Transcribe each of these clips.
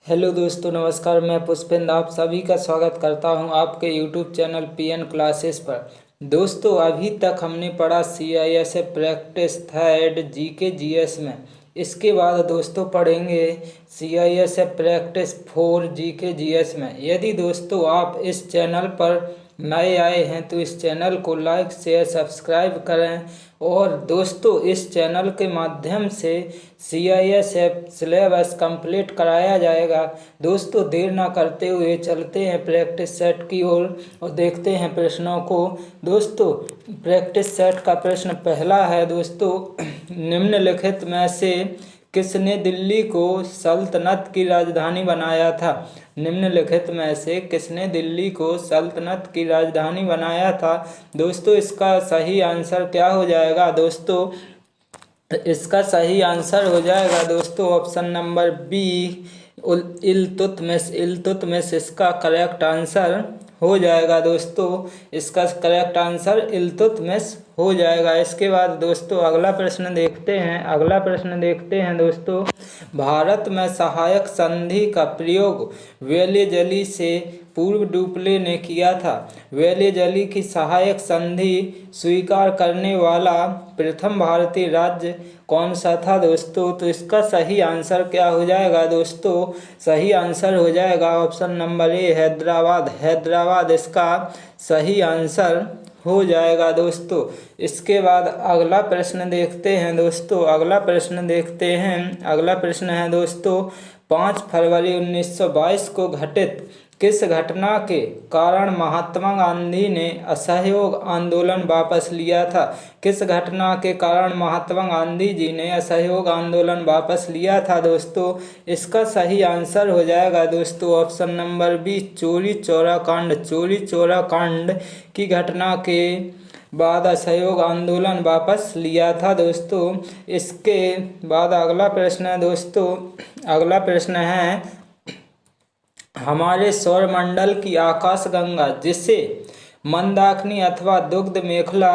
Hello दोस्तों, नमस्कार। मैं पुष्पेंद्र आप सभी का स्वागत करता हूं आपके यूट्यूब चैनल पीएन क्लासेस पर। दोस्तों, अभी तक हमने पढ़ा CISF practice third GK GS में। इसके बाद दोस्तों पढ़ेंगे CISF प्रैक्टिस 4 जीके जीएस में। यदि दोस्तों आप इस चैनल पर नए आए हैं तो इस चैनल को लाइक शेयर सब्सक्राइब करें। और दोस्तों, इस चैनल के माध्यम से CISF सिलेबस कंप्लीट कराया जाएगा। दोस्तों, देर ना करते हुए चलते हैं प्रैक्टिस सेट की ओर और देखते हैं प्रश्नों को। दोस्तों, प्रैक्टिस सेट का प्रश्न पहला है दोस्तों, निम्नलिखित में से किसने दिल्ली को सल्तनत की राजधानी बनाया था? निम्नलिखित में से किसने दिल्ली को सल्तनत की राजधानी बनाया था? दोस्तों, इसका सही आंसर क्या हो जाएगा? दोस्तों, इसका सही आंसर हो जाएगा दोस्तों option number B, Iltutmish. Iltutmish इसका करेक्ट आंसर हो जाएगा दोस्तों। इसका करेक्ट आंसर इल्तुतमिश हो जाएगा। इसके बाद दोस्तों अगला प्रश्न देखते हैं। अगला प्रश्न देखते हैं दोस्तों, भारत में सहायक संधि का प्रयोग वेलेजली से पूर्व डुप्ले ने किया था। वेलेजली की सहायक संधि स्वीकार करने वाला प्रथम भारतीय राज्य कौन सा था दोस्तों? तो इसका सही आंसर क्या हो जाएगा दोस्तों? सही आंसर हो जाएगा option number A, Hyderabad. Hyderabad इसका सही आंसर हो जाएगा दोस्तों। इसके बाद अगला प्रश्न देखते हैं दोस्तों। अगला प्रश्न देखते हैं। अगला प्रश्न है दोस्तों, 5 फरवरी 1922 को घटित किस घटना के कारण महात्मा गांधी ने असहयोग आंदोलन वापस लिया था? किस घटना के कारण महात्मा गांधी जी ने असहयोग आंदोलन वापस लिया था दोस्तों? इसका सही आंसर हो जाएगा दोस्तों option number B, Chauri Chaura कांड। चौरी चौरा कांड की घटना के बाद असहयोग आंदोलन वापस लिया था दोस्तों। इसके बाद अगला प्रश्न है दोस्तों। अगला प्रश्न है, हमारे सौरमंडल की आकाशगंगा, जिसे मंदाकिनी अथवा दुग्ध मेखला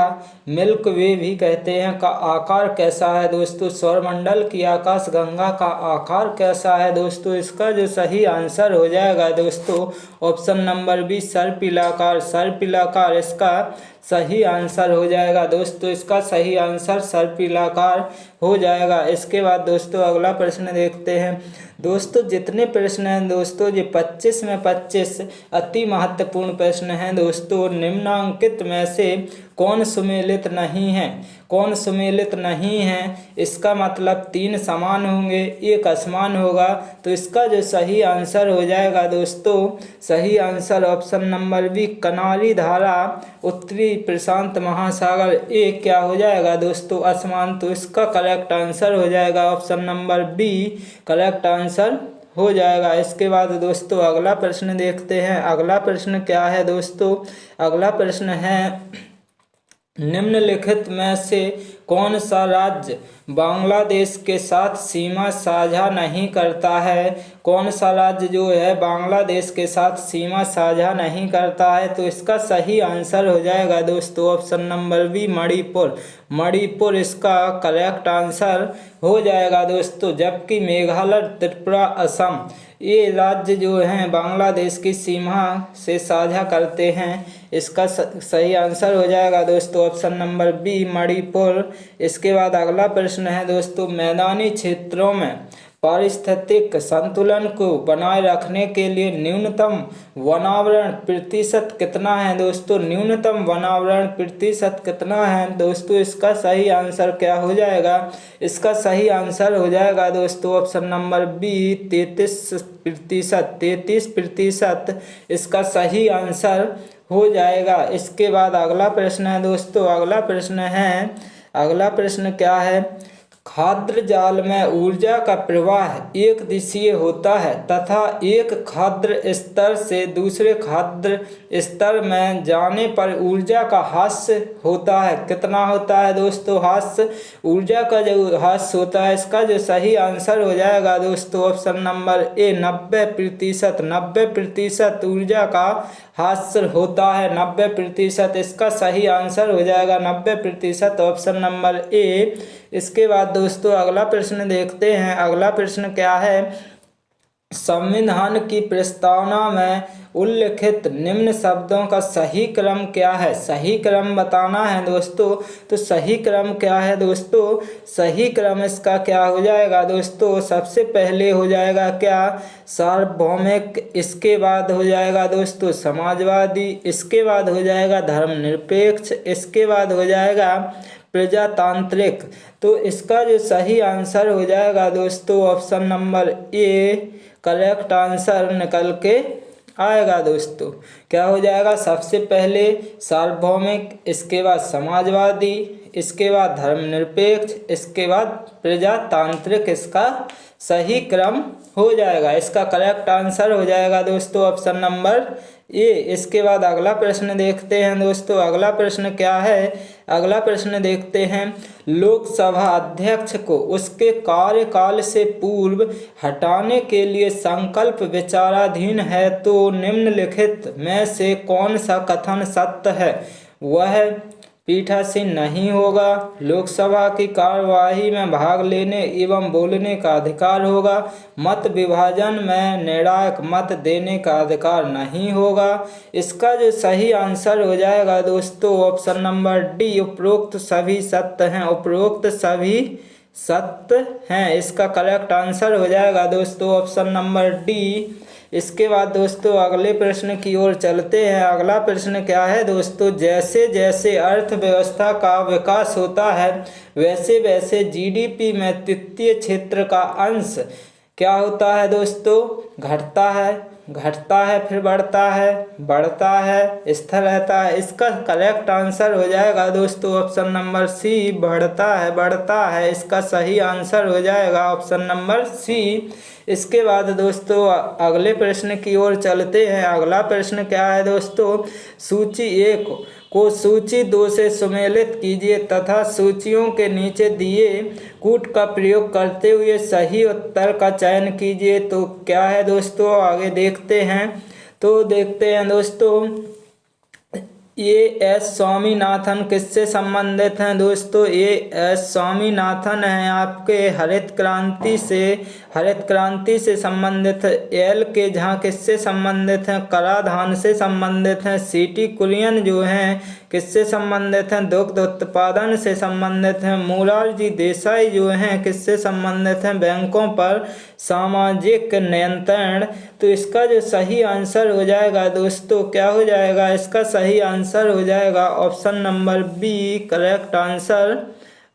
मिल्क वे भी कहते हैं, का आकार कैसा है दोस्तों? सौरमंडल की आकाशगंगा का आकार कैसा है दोस्तों? इसका जो सही आंसर हो जाएगा दोस्तों ऑप्शन नंबर बी, सर्पिलाकार। सर्पिलाकार इसका सही आंसर हो जाएगा दोस्तों। इसका सही आंसर सर्पिलाकार हो जाएगा। इसके बाद दोस्तों अगला प्रश्न देखते हैं। दोस्तों, जितने प्रश्न हैं दोस्तों, ये 25 में 25 अति महत्वपूर्ण प्रश्न हैं दोस्तों। निम्नांकित में से कौन सुमेलित नहीं है? कौन सुमेलित नहीं है? इसका मतलब 3 समान होंगे, 1 असमान होगा। तो इसका जो सही आंसर हो जाएगा दोस्तों, सही आंसर ऑप्शन नंबर बी, कनारी धारा उत्तरी प्रशांत महासागर। एक क्या हो जाएगा दोस्तों? असमान। तो इसका करेक्ट आंसर हो जाएगा option number B, correct answer हो जाएगा। इसके बाद दोस्तों अगला प्रश्न देखते हैं। अगला प्रश्न क्या है दोस्तों? अगला प्रश्न है, निम्नलिखित में से कौन सा राज्य बांग्लादेश के साथ सीमा साझा नहीं करता है? कौन सा राज्य जो है बांग्लादेश के साथ सीमा साझा नहीं करता है? तो इसका सही आंसर हो जाएगा दोस्तों option number B, Manipur. Manipur इसका करेक्ट आंसर हो जाएगा दोस्तों। जबकि मेघालय, त्रिपुरा, असम ये राज्य जो हैं बांग्लादेश की सीमा से साझा करते हैं। इसका सही आंसर हो जाएगा दोस्तों ऑप्शन नंबर बी, मणिपुर। इसके बाद अगला प्रश्न है दोस्तों, मैदानी क्षेत्रों में पारिस्थितिक संतुलन को बनाए रखने के लिए न्यूनतम वनावरण प्रतिशत कितना है दोस्तों? न्यूनतम वनावरण प्रतिशत कितना है दोस्तों? इसका सही आंसर क्या हो जाएगा? इसका सही आंसर हो जाएगा दोस्तों ऑप्शन नंबर बी, 33%। 33% इसका सही आंसर हो जाएगा। इसके बाद अगला प्रश्न है दोस्तों। अगला प्रश्न है, अगला प्रश्न क्या है, खाद्य जाल में ऊर्जा का प्रवाह एक दिशीय होता है तथा एक खाद्य स्तर से दूसरे खाद्य स्तर में जाने पर ऊर्जा का ह्रास होता है। कितना होता है दोस्तों ह्रास? ऊर्जा का जो ह्रास होता है, इसका जो सही आंसर हो जाएगा दोस्तों ऑप्शन नंबर ए, 90%। 90% ऊर्जा का ह्रास होता है, 90%। इसका सही आंसर हो जाएगा 90% ऑप्शन नंबर ए। इसके बाद दोस्तों अगला प्रश्न देखते हैं। अगला प्रश्न क्या है, संविधान की प्रस्तावना में उल्लिखित निम्न शब्दों का सही क्रम क्या है? सही क्रम बताना है दोस्तों। तो सही क्रम क्या है दोस्तों? सही क्रम इसका क्या हो जाएगा दोस्तों? सबसे पहले हो जाएगा क्या? सार्वभौमिक, इसके बाद हो जाएगा दोस्तों समाजवादी, इसके बाद हो जाएगा धर्मनिरपेक्ष, इसके बाद हो जाएगा प्रजातांत्रिक। तो इसका जो सही आंसर हो जाएगा दोस्तों option number A correct answer निकल के आएगा दोस्तों। क्या हो जाएगा? सबसे पहले सार्वभौमिक, इसके बाद समाजवादी, इसके बाद धर्मनिरपेक्ष, इसके बाद प्रजातांत्रिक इसका सही क्रम हो जाएगा। इसका करेक्ट आंसर हो जाएगा दोस्तों ऑप्शन नंबर ए। इसके बाद अगला प्रश्न देखते हैं दोस्तों। अगला प्रश्न क्या है? अगला प्रश्न देखते हैं। लोकसभा अध्यक्ष को उसके कार्यकाल से पूर्व हटाने के लिए संकल्प विचाराधीन है, तो निम्नलिखित में से कौन सा कथन सत्य है? वह पीठासीन नहीं होगा, लोकसभा की कार्यवाही में भाग लेने एवं बोलने का अधिकार होगा, मत विभाजन में निर्णायक मत देने का अधिकार नहीं होगा। इसका जो सही आंसर हो जाएगा दोस्तों ऑप्शन नंबर डी उपरोक्त सभी सत्य हैं। उपरोक्त सभी सत्य हैं, इसका करेक्ट आंसर हो जाएगा दोस्तों ऑप्शन नंबर डी। इसके बाद दोस्तों अगले प्रश्न की ओर चलते हैं। अगला प्रश्न क्या है दोस्तों? जैसे जैसे अर्थव्यवस्था का विकास होता है वैसे वैसे जीडीपी में तृतीय क्षेत्र का अंश क्या होता है दोस्तों? घटता है, घटता है, फिर बढ़ता है, स्थिर रहता है। इसका करेक्ट आंसर हो जाएगा दोस्तों ऑप्शन नंबर सी बढ़ता है। इसका सही आंसर हो जाएगा ऑप्शन नंबर सी। इसके बाद दोस्तों अगले प्रश्न की ओर चलते हैं। अगला प्रश्न क्या है दोस्तों? सूची 1 को सूची 2 से सुमेलित कीजिए तथा सूचियों के नीचे दिए कूट का प्रयोग करते हुए सही उत्तर का चयन कीजिए। तो क्या है दोस्तों? आगे देखते हैं। तो देखते हैं दोस्तों, ये एस स्वामीनाथन किससे संबंधित हैं दोस्तों? ये एस स्वामीनाथन हैं आपके हरित क्रांति से संबंधित। एल के झा किससे संबंधित हैं? कराधान से संबंधित हैं। सीटी कुरियन जो हैं किससे संबंधित हैं? दुग्ध उत्पादन से संबंधित हैं। मोरारजी देसाई जो हैं किससे संबंधित हैं? बैंकों पर सामाजिक नियंत्रण। तो इसका जो सही आंसर हो जाएगा दोस्तों क्या हो जाएगा? इसका सही आंसर हो जाएगा option number B correct answer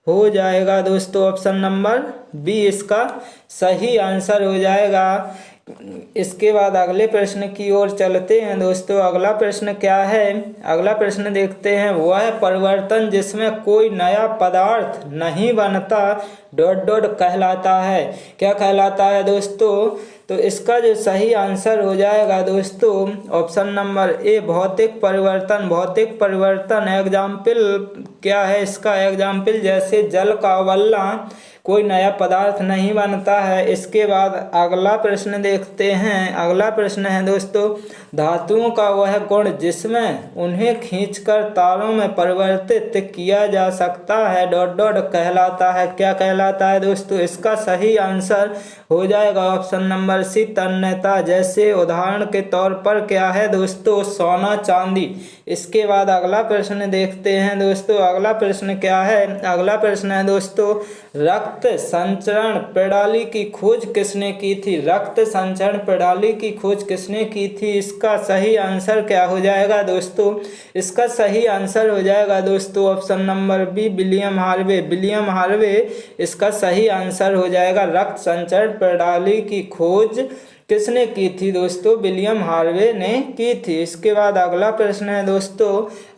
हो जाएगा दोस्तों ऑप्शन नंबर बी इसका सही आंसर हो जाएगा। इसके बाद अगले प्रश्न की ओर चलते हैं दोस्तों। अगला प्रश्न क्या है? अगला प्रश्न देखते हैं। वह परिवर्तन जिसमें कोई नया पदार्थ नहीं बनता कहलाता है। क्या कहलाता है दोस्तों? तो इसका जो सही आंसर हो जाएगा दोस्तों ऑप्शन नंबर ए भौतिक परिवर्तन। एग्जाम्पल क्या है इसका? एग्जाम्पल जैसे जल का उबलना, कोई नया पदार्थ नहीं बनता है। इसके बाद अगला प्रश्न देखते हैं। अगला प्रश्न है दोस्तों, धातुओं का वह गुण जिसमें उन्हें खींचकर तारों में परिवर्तित किया जा सकता है कहलाता है। क्या कहलाता है दोस्तों? इसका सही आंसर हो जाएगा ऑप्शन नंबर सी तन्यता। जैसे उदाहरण के तौर पर क्या है दोस्तों? सोना चांदी। इसके बाद अगला प्रश्न देखते हैं दोस्तों। अगला प्रश्न क्या है? अगला प्रश्न है दोस्तों, रक्त संचरण प्रणाली की खोज किसने की थी? रक्त संचरण प्रणाली की खोज किसने की थी? इसका सही आंसर क्या हो जाएगा दोस्तों? इसका सही आंसर हो जाएगा दोस्तों option number B William Harvey इसका सही आंसर हो जाएगा। रक्त संचरण प्रणाली की खोज किसने की थी दोस्तों? विलियम हार्वे ने की थी। इसके बाद अगला प्रश्न है दोस्तों।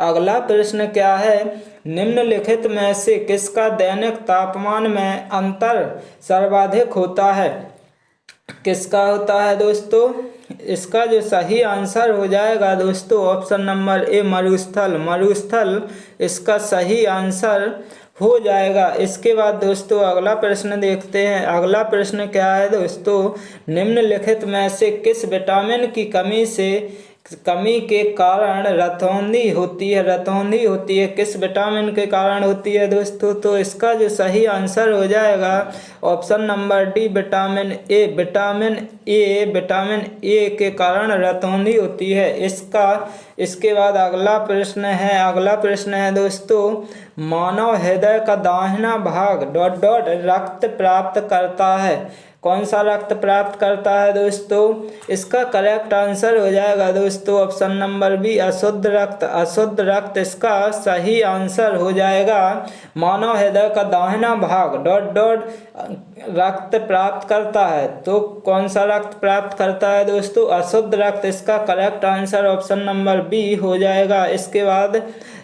अगला प्रश्न क्या है? निम्नलिखित में से किसका दैनिक तापमान में अंतर सर्वाधिक होता है? किसका होता है दोस्तों? इसका जो सही आंसर हो जाएगा दोस्तों ऑप्शन नंबर ए मरुस्थल इसका सही आंसर हो जाएगा। इसके बाद दोस्तों अगला प्रश्न देखते हैं। अगला प्रश्न क्या है दोस्तों? निम्नलिखित में से किस विटामिन की कमी से कमी के कारण रतौंधी होती है, रतौंधी होती है, किस विटामिन के कारण होती है दोस्तों? तो इसका जो सही आंसर हो जाएगा option number D, vitamin A. Vitamin A के कारण रतौंधी होती है। इसके बाद अगला प्रश्न है दोस्तों, मानव हृदय का दाहिना भाग ... रक्त प्राप्त करता है। कौन सा रक्त प्राप्त करता है दोस्तों? इसका करेक्ट आंसर हो जाएगा दोस्तों ऑप्शन नंबर बी, अशुद्ध रक्त। अशुद्ध रक्त इसका सही आंसर हो जाएगा। मानव हृदय का दाहिना भाग ... रक्त प्राप्त करता है। तो कौन सा रक्त प्राप्त करता है दोस्तों? अशुद्ध रक्त। इसका correct answer option number B हो जाएगा। इसके बाद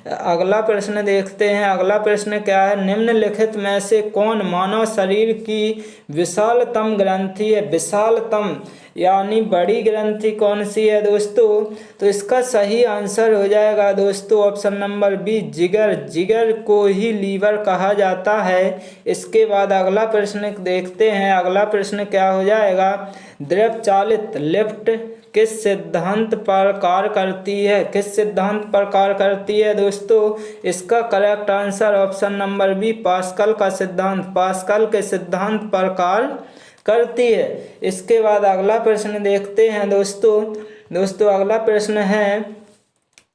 अगला प्रश्न देखते हैं। अगला प्रश्न क्या है, निम्नलिखित में से कौन मानव शरीर की विशालतम ग्रंथि है? विशालतम यानी बड़ी ग्रंथि कौन सी है दोस्तों? तो इसका सही आंसर हो जाएगा दोस्तों ऑप्शन नंबर बी, जिगर। जिगर को ही लीवर कहा जाता है। इसके बाद अगला प्रश्न देखते हैं। अगला प्रश्न क्या हो जाएगा, द्रव चालित लिफ्ट किस सिद्धांत पर कार्य करती है? किस सिद्धांत पर कार्य करती है दोस्तों? इसका correct answer option number B, Pascal का सिद्धांत। पास्कल के सिद्धांत पर कार्य करती है। इसके बाद अगला प्रश्न देखते हैं दोस्तों अगला प्रश्न है,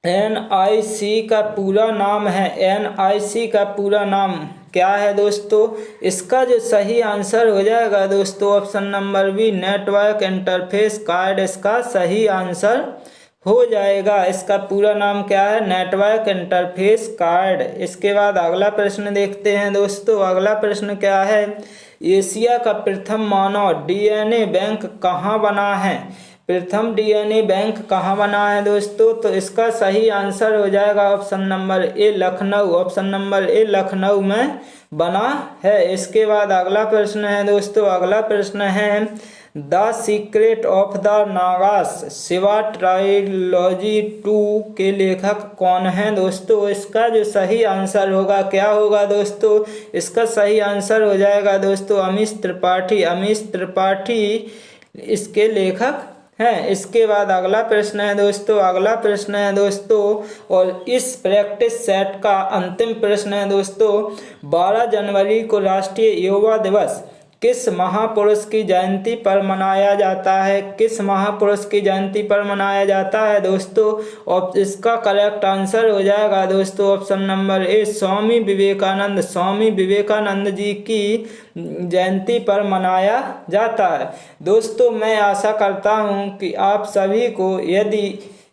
NIC का पूरा नाम है। NIC का पूरा नाम क्या है दोस्तों? इसका जो सही आंसर हो जाएगा दोस्तों option number B, network interface card इसका सही आंसर हो जाएगा। इसका पूरा नाम क्या है? Network interface card. इसके बाद अगला प्रश्न देखते हैं दोस्तों। अगला प्रश्न क्या है, एशिया का प्रथम मानव DNA बैंक कहाँ बना है? प्रथम DNA बैंक कहाँ बना है दोस्तों? तो इसका सही आंसर हो जाएगा option number A, Lucknow. Option number A, Lucknow में बना है। इसके बाद अगला प्रश्न है दोस्तों। अगला प्रश्न है, the secret of the Nagas Shiva trilogy 2 के लेखक कौन हैं दोस्तों? इसका जो सही आंसर होगा क्या होगा दोस्तों? इसका सही आंसर हो जाएगा दोस्तों अमीश त्रिपाठी। अमीश त्रिपाठी इसके लेखक हैं। इसके बाद अगला प्रश्न है दोस्तों और इस प्रैक्टिस सेट का अंतिम प्रश्न है दोस्तों, 12 जनवरी को राष्ट्रीय युवा दिवस किस महापुरुष की जयंती पर मनाया जाता है? किस महापुरुष की जयंती पर मनाया जाता है दोस्तों? और इसका करेक्ट आंसर हो जाएगा दोस्तों option number A, Swami Vivekananda. Swami Vivekananda ji की जयंती पर मनाया जाता है। दोस्तों मैं आशा करता हूं कि आप सभी को यदि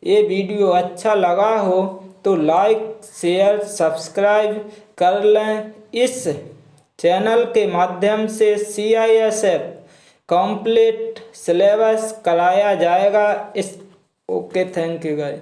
ये वीडियो अच्छा लगा हो तो लाइक शेयर सब्सक्राइब कर लें। इस चैनल के माध्यम से CISF कंप्लीट सिलेबस कराया जाएगा। Okay, thank you guys.